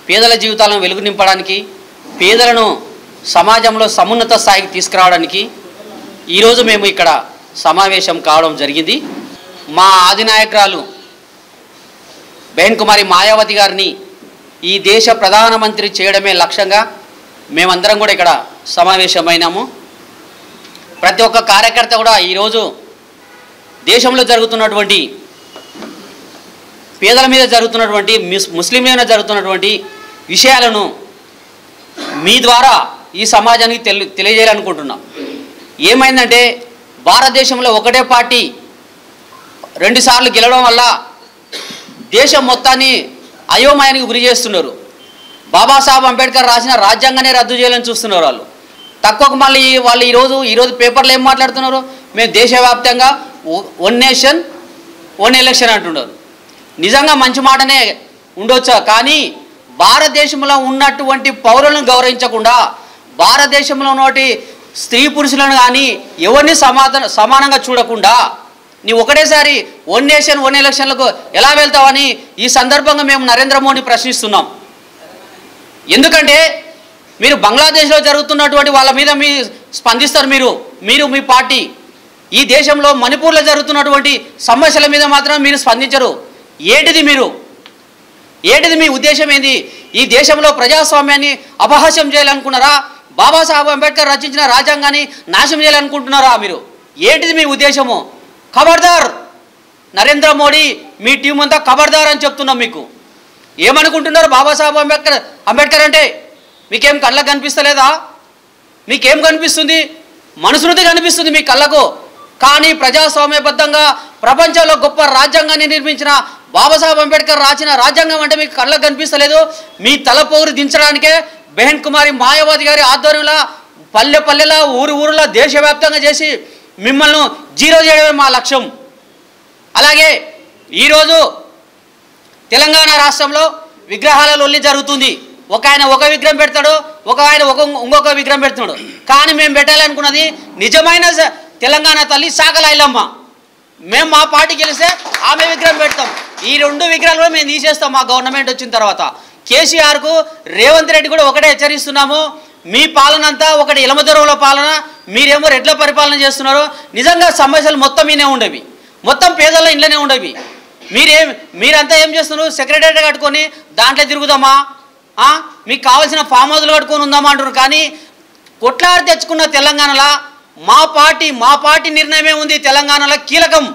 పేదల జీవితాలను వెలుగు నింపడానికి, పేదలను సమాజంలో సమున్నత స్థాయికి తీసుకురావడానికి ఈరోజు మేము ఇక్కడ సమావేశం కావడం జరిగింది. మా ఆదినాయకురాలు బెహన్ కుమారి మాయావతి గారిని ఈ దేశ ప్రధానమంత్రి చేయడమే లక్ష్యంగా మేమందరం కూడా ఇక్కడ సమావేశమైనాము. ప్రతి ఒక్క కార్యకర్త కూడా ఈరోజు దేశంలో జరుగుతున్నటువంటి పేదల మీద జరుగుతున్నటువంటి ముస్లింల మీద జరుగుతున్నటువంటి విషయాలను మీ ద్వారా ఈ సమాజానికి తెలియజేయాలనుకుంటున్నాం. ఏమైందంటే భారతదేశంలో ఒకటే పార్టీ 2 సార్లు గెలవడం వల్ల దేశం మొత్తాన్ని అయోమయానికి గురి చేస్తున్నారు. బాబాసాహెబ్ అంబేద్కర్ రాసిన రాజ్యాంగాన్ని రద్దు చేయాలని చూస్తున్నారు వాళ్ళు. తక్కువకు మళ్ళీ వాళ్ళు ఈరోజు పేపర్లో ఏం మాట్లాడుతున్నారు, మేము దేశవ్యాప్తంగా 1 నేషన్ 1 ఎలక్షన్ అంటున్నారు. నిజంగా మంచి మాటనే ఉండొచ్చా, కానీ భారతదేశంలో ఉన్నటువంటి పౌరులను గౌరవించకుండా, భారతదేశంలో ఉన్నటువంటి స్త్రీ పురుషులను కానీ ఎవరిని సమానంగా చూడకుండా నీ ఒకటేసారి 1 నేషన్ 1 ఎలక్షన్లకు ఎలా వెళ్తావని ఈ సందర్భంగా మేము నరేంద్ర మోడీని ప్రశ్నిస్తున్నాం. ఎందుకంటే మీరు బంగ్లాదేశ్లో జరుగుతున్నటువంటి వాళ్ళ మీద స్పందిస్తారు మీరు మీ పార్టీ. ఈ దేశంలో మణిపూర్లో జరుగుతున్నటువంటి సమస్యల మీద మాత్రం మీరు స్పందించరు. ఏంటిది మీ ఉద్దేశం ఏంది? ఈ దేశంలో ప్రజాస్వామ్యాన్ని అపహాస్యం చేయాలనుకున్నారా? బాబాసాహెబ్ అంబేద్కర్ రచించిన రాజ్యాంగాన్ని నాశనం చేయాలనుకుంటున్నారా మీరు? ఏంటిది మీ ఉద్దేశము? ఖబర్దార్ నరేంద్ర మోడీ, మీ టీం అంతా ఖబర్దార్ అని చెప్తున్నాం. మీకు ఏమనుకుంటున్నారు? బాబాసాహెబ్ అంబేద్కర్ అంటే మీకేం కళ్ళకు కనిపిస్తలేదా? మీకేం కనిపిస్తుంది? మనుషులతో కనిపిస్తుంది మీ కళ్ళకు. కానీ ప్రజాస్వామ్యబద్ధంగా ప్రపంచంలో గొప్ప రాజ్యాంగాన్ని నిర్మించిన బాబాసాహెబ్ అంబేద్కర్ రాసిన రాజ్యాంగం అంటే మీకు కళ్ళకు కనిపిస్తలేదు. మీ తలపోగురు దించడానికే బెహన్ కుమారి మాయావతి గారి ఆధ్వర్యంలో పల్లెలా ఊరులా దేశవ్యాప్తంగా చేసి మిమ్మల్ని జీరో చేయడమే మా లక్ష్యం. అలాగే ఈరోజు తెలంగాణ రాష్ట్రంలో విగ్రహాల లొల్లి జరుగుతుంది. ఒక ఆయన ఒక విగ్రహం పెడతాడు, ఒక ఆయన ఇంకొక విగ్రహం పెడుతున్నాడు. కానీ మేము పెట్టాలనుకున్నది నిజమైన తెలంగాణ తల్లి సాకల ఐలమ్మ. మేము మా పార్టీ గెలిస్తే ఆమె విగ్రహం పెడతాం. ఈ 2 విగ్రహాలు కూడా మేము తీసేస్తాం మా గవర్నమెంట్ వచ్చిన తర్వాత. కేసీఆర్కు రేవంత్ రెడ్డి కూడా ఒకటే హెచ్చరిస్తున్నాము, మీ పాలన అంతా ఒకటి ఎలమదొరల పాలన, మీరేమో రెడ్ల పరిపాలన చేస్తున్నారు. నిజంగా సమస్యలు మొత్తం మీనే ఉండేవి, మొత్తం పేదల ఇంట్లోనే ఉండేవి. మీరంతా ఏం చేస్తున్నారు? సెక్రటరీ కట్టుకొని దాంట్లో తిరుగుదామా, మీకు కావాల్సిన ఫామ్ హౌస్లు కట్టుకొని ఉందామా అంటున్నారు. కానీ కొట్లాడి తెచ్చుకున్న తెలంగాణలో మా పార్టీ నిర్ణయమే ఉంది. తెలంగాణలో కీలకం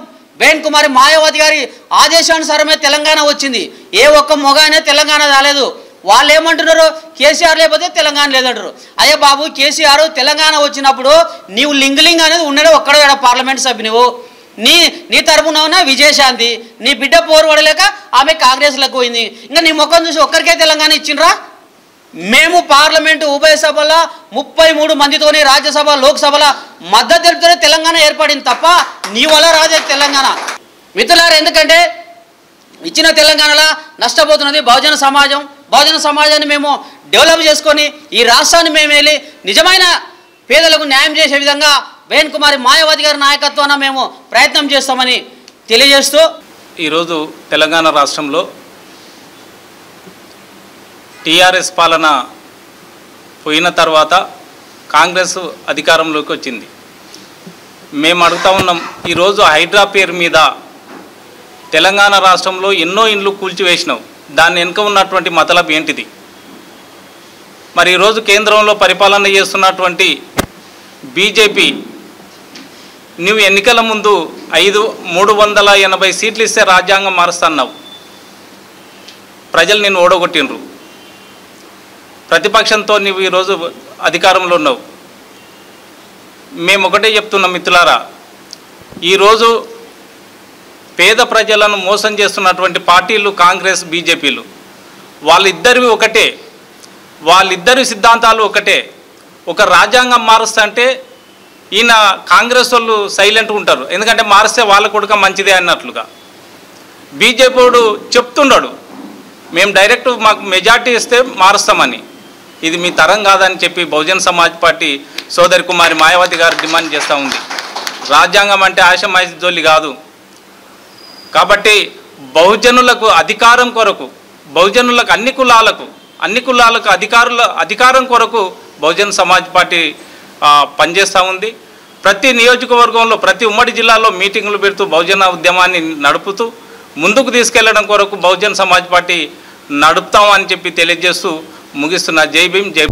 బెహన్ కుమారి మాయావతి గారి ఆదేశానుసారమే తెలంగాణ వచ్చింది. ఏ ఒక్క మొగానే తెలంగాణ రాలేదు. వాళ్ళు ఏమంటున్నారు? కేసీఆర్ లేకపోతే తెలంగాణ లేదంటారు. అయ్యే బాబు, కేసీఆర్ తెలంగాణ వచ్చినప్పుడు నీవు లింగ్ అనేది ఉన్నాడు ఒక్కడో పార్లమెంట్ సభ్యునివు. నీ తరపున ఉన్న విజయశాంతి, నీ బిడ్డ పోరుపడలేక ఆమె కాంగ్రెస్లోకి పోయింది. ఇంకా నీ ముఖం చూసి ఒక్కరికే తెలంగాణ ఇచ్చిండ్రా? మేము పార్లమెంటు ఉభయ సభలో 33 మందితోని రాజ్యసభ లోక్సభల మద్దతు తెలుపుతూనే తెలంగాణ ఏర్పడింది తప్ప నీ వల్ల రాజే తెలంగాణ. మిత్రులారా, ఎందుకంటే ఇచ్చిన తెలంగాణలో నష్టపోతున్నది బహుజన సమాజం. బహుజన సమాజాన్ని మేము డెవలప్ చేసుకొని ఈ రాష్ట్రాన్ని మేము వెళ్ళి నిజమైన పేదలకు న్యాయం చేసే విధంగా బెహన్ కుమారి మాయావతి గారి నాయకత్వాన మేము ప్రయత్నం చేస్తామని తెలియజేస్తూ, ఈరోజు తెలంగాణ రాష్ట్రంలో టీఆర్ఎస్ పాలన పోయిన తర్వాత కాంగ్రెస్ అధికారంలోకి వచ్చింది. మేము అడుగుతా ఉన్నాం, ఈరోజు హైడ్రా పేరు మీద తెలంగాణ రాష్ట్రంలో ఎన్నో ఇండ్లు కూల్చివేసినావు, దాని వెనుక ఉన్నటువంటి మతలబ్ ఏంటిది? మరి ఈరోజు కేంద్రంలో పరిపాలన చేస్తున్నటువంటి బీజేపీ, నువ్వు ఎన్నికల ముందు 380 సీట్లు ఇస్తే రాజ్యాంగం మారుస్తున్నావు. ప్రజలు నిన్ను ఓడగొట్టినరు. ప్రతిపక్షంతో నువ్వు ఈరోజు అధికారంలో ఉన్నావు. మేము ఒకటే చెప్తున్నాం మిత్రులారా, ఈరోజు పేద ప్రజలను మోసం చేస్తున్నటువంటి పార్టీలు కాంగ్రెస్ బీజేపీలు, వాళ్ళిద్దరివి ఒకటే, వాళ్ళిద్దరి సిద్ధాంతాలు ఒకటే. ఒక రాజ్యాంగం మారుస్తుంటే ఈయన కాంగ్రెస్ వాళ్ళు సైలెంట్గా ఉంటారు, ఎందుకంటే మారిస్తే వాళ్ళ కొడుక మంచిదే అన్నట్లుగా. బీజేపీ వాడు చెప్తున్నాడు, మేము డైరెక్ట్ మాకు మెజార్టీ ఇస్తే మారుస్తామని. ఇది మీ తరం కాదని చెప్పి బహుజన్ సమాజ్ పార్టీ సోదరి కుమారి మాయావతి గారు డిమాండ్ చేస్తూ ఉంది. రాజ్యాంగం అంటే ఆశమాయిషి జోలి కాదు. కాబట్టి బహుజనులకు అధికారం కొరకు, బహుజనులకు అన్ని కులాలకు అన్ని కులాలకు అధికారం కొరకు బహుజన్ సమాజ్ పార్టీ పనిచేస్తూ ఉంది. ప్రతి నియోజకవర్గంలో ప్రతి ఉమ్మడి జిల్లాలో మీటింగులు పెడుతూ బహుజన ఉద్యమాన్ని నడుపుతూ ముందుకు తీసుకెళ్లడం కొరకు బహుజన్ సమాజ్ పార్టీ నడుపుతామని చెప్పి తెలియజేస్తూ ముగిస్తున్న. జై భీమ్, జై